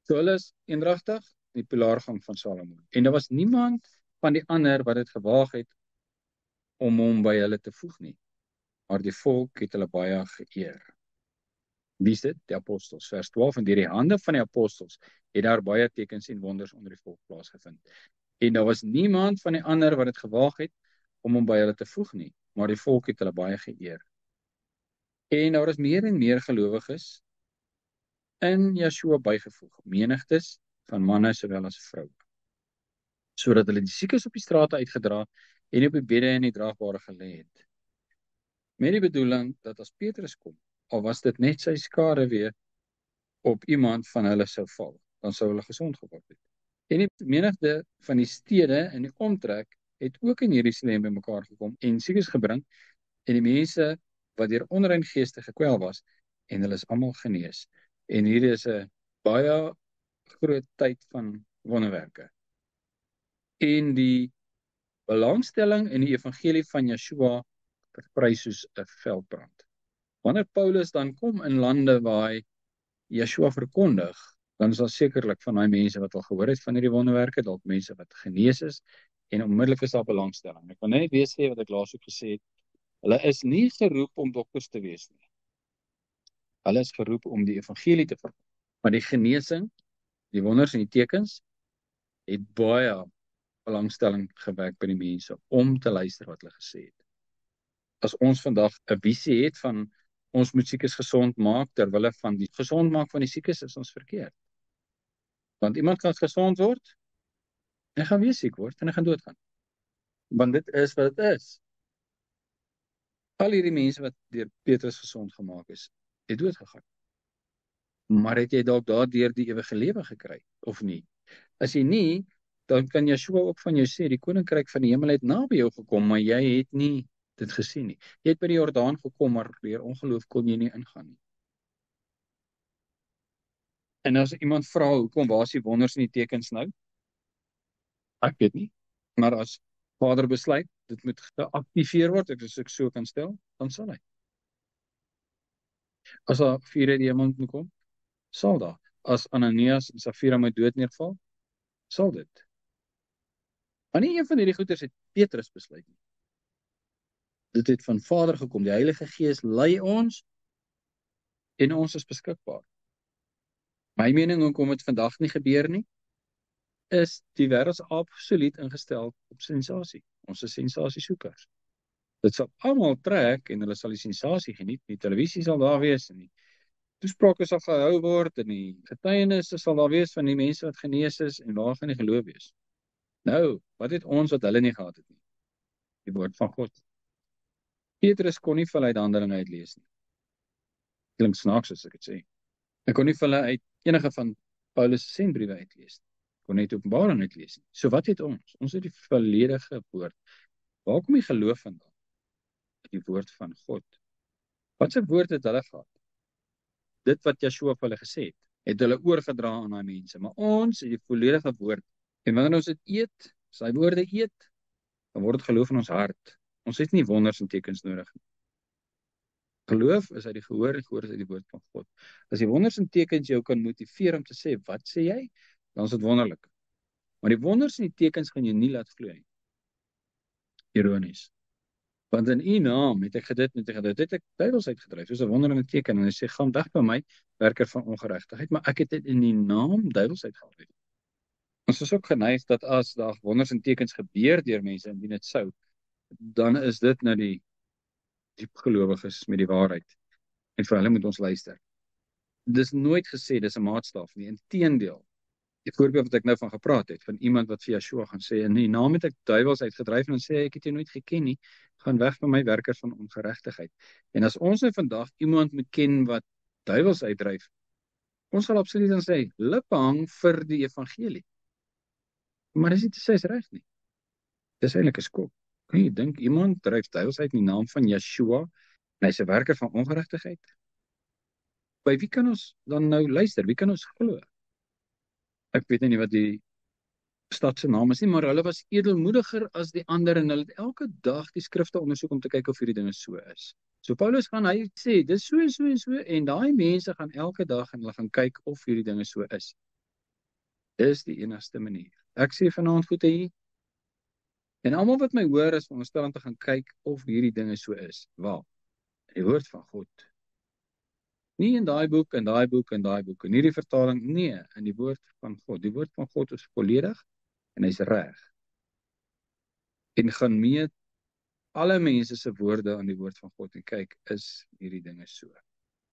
So hulle is eendragtig in die pilaargang van Salomo. En daar was niemand van die ander wat dit gewaag het om hom by hulle te voeg nie. Maar die volk het hulle baie geëer. Wie is dit? Die apostels, vers 12. En deur die hande van die apostels het daar baie tekens en wonders onder die volk plaasgevind. En daar was niemand van die ander wat dit gewaag het om hom by hulle te voeg nie, maar die volk het hulle baie geëer. En daar is meer en meer gelowiges in Yeshua bygevoeg, menigtes van manne sowel as vroue, sodat hulle die siekes op die strate uitgedra en op die bedde en die draagbare gelê het. Met die bedoeling dat as Petrus kom, al was dit net sy skade weer op iemand van hulle sou val, dan sou hulle gesond geword het. En die menigte van die stede in die omtrek het ook in Jerusalem bymekaar gekom en siekes gebring, en die mense wat deur onrein geeste gekwel was, en hulle is almal genees. En hier is 'n baie groot tyd van wonderwerke. En die belangstelling in die evangelie van Yeshua versprei soos 'n veldbrand. Wanneer Paulus dan kom in lande waar hy Yeshua verkondig, dan is daar sekerlik van daai mense wat al gehoor het van hierdie wonderwerke, dalk mense wat genees is, en onmiddellik is daar belangstelling. Ek wil net weer sê wat ek laas ook gesê het, hulle is nie geroep om dokters te wees nie. Hulle is geroep om die evangelie te verkondig. Maar die genesing, die wonders en die tekens, het baie belangstelling gewek by die mense om te luister wat hulle gesê het. As ons vandag 'n visie het van ons moet siekes gesond maak, terwille van die gesond maak van die siekes, is ons verkeerd. Want iemand kan gesond word, en gaan weer siek word, en hy gaan doodgaan. Want dit is wat dit is. Al hierdie mense wat deur Petrus gesond gemaak is, het doodgegaan. Maar het jy dalk daardeur die ewige lewe gekry, of nie? As jy nie, dan kan Yeshua ook van jou sê, die koninkryk van die hemel het naby jou gekom, maar jy het nie dit gesien nie. Jy het by die Jordaan gekom, maar deur ongeloof kon jy nie ingaan nie. En as iemand vra, hoekom, waar is die wonders en die tekens nou? Ek weet nie. Maar as Vader besluit, dit moet geactiveer word, as ek so kan stel, dan sal hy. As daar vuur uit die hemel moet kom, sal daar. As Ananias en Safira met dood neerval, sal dit. Maar nie een van hierdie goeders het Petrus besluit nie. Dit het van Vader gekom, die Heilige Gees lei ons, en ons is beskikbaar. My mening, hoekom dit vandag nie gebeur nie, is die wêreld is absoluut ingestel op sensasie. Ons is sensasiesoekers. Dit sal almal trek, en hulle sal die sensasie geniet, die televisie sal daar wees, en die toesprake sal gehou word, en die getuienisse sal daar wees van die mense wat genees is, en waar gaan die geloof wees? Nou, wat het ons wat hulle nie gehad het nie? Die woord van God. Petrus kon nie vir hulle uit Handelinge uitlees nie. Klink snaaks as ek dit sê. Hy kon nie vir hulle uit enige van Paulus se sendbriewe uitlees nie. Kon net Openbaring uitlees nie. So wat het ons? Ons het die volledige woord. Waar kom die geloof vandaan? Die woord van God. Wat se woord het hulle gehad? Dit wat Yeshua vir hulle gesê het hulle oorgedra aan daai mense. Maar ons het die volledige woord. En wanneer ons dit eet, sy woorde eet, dan word dit geloof in ons hart. Ons het nie wonders en tekens nodig nie. Geloof is uit die gehoor en gehoor is uit die woord van God. As die wonders en tekens jou kan motiveer om te sê, wat sê jy? Dan is dit wonderlik. Maar die wonders en die tekens gaan jou nie laat glo nie. Ironies. Want in u naam het ek gedit, het ek duiwels uitgedryf, soos 'n wonder en 'n teken, en hy sê, gaan weg by my, werker van ongeregtigheid, maar ek het dit in die naam duiwels uitgedryf. Ons is ook geneig dat as daar wonders en tekens gebeur deur mense, indien dit sou, dan is dit nou die diepgelowiges met die waarheid. En vir hulle moet ons luister. Dis nooit gesê, dis 'n maatstaf nie, inteendeel. Die voorbeeld wat ek nou van gepraat het, van iemand wat vir Yeshua gaan sê, in die naam het ek duiwels uitgedryf, en dan sê ek het jou nooit geken nie, gaan weg van my, werker van ongeregtigheid. En as ons nou vandag iemand moet ken wat duiwels uitdryf, ons sal absoluut dan sê, lippe hang vir die evangelie. Maar dis nie te sê is reg nie. Dis eintlik 'n skok. Kan jy dink, iemand dryf duiwels uit in die naam van Yeshua, en hy's 'n werker van ongeregtigheid? By wie kan ons dan nou luister? Wie kan ons glo? Ek weet nie wat die stad se naam is nie, maar hulle was edelmoediger as die ander, en hulle het elke dag die skrifte ondersoek om te kyk of hierdie dinge so is. So Paulus gaan, hy sê, dis so en so en so, en daai mense gaan elke dag en hulle gaan kyk of hierdie dinge so is. is die enigste manier. Ek sê vanaand goed hier, en almal wat my hoor is veronderstel om te gaan kyk of hierdie dinge so is. Waar? In die woord van God. Nie in daai boek, in daai boek, in daai boek, in hierdie vertaling, nee, in die woord van God. Die woord van God is volledig, en hy's reg. En gaan meet alle mense se woorde aan die woord van God, en kyk, is hierdie dinge so.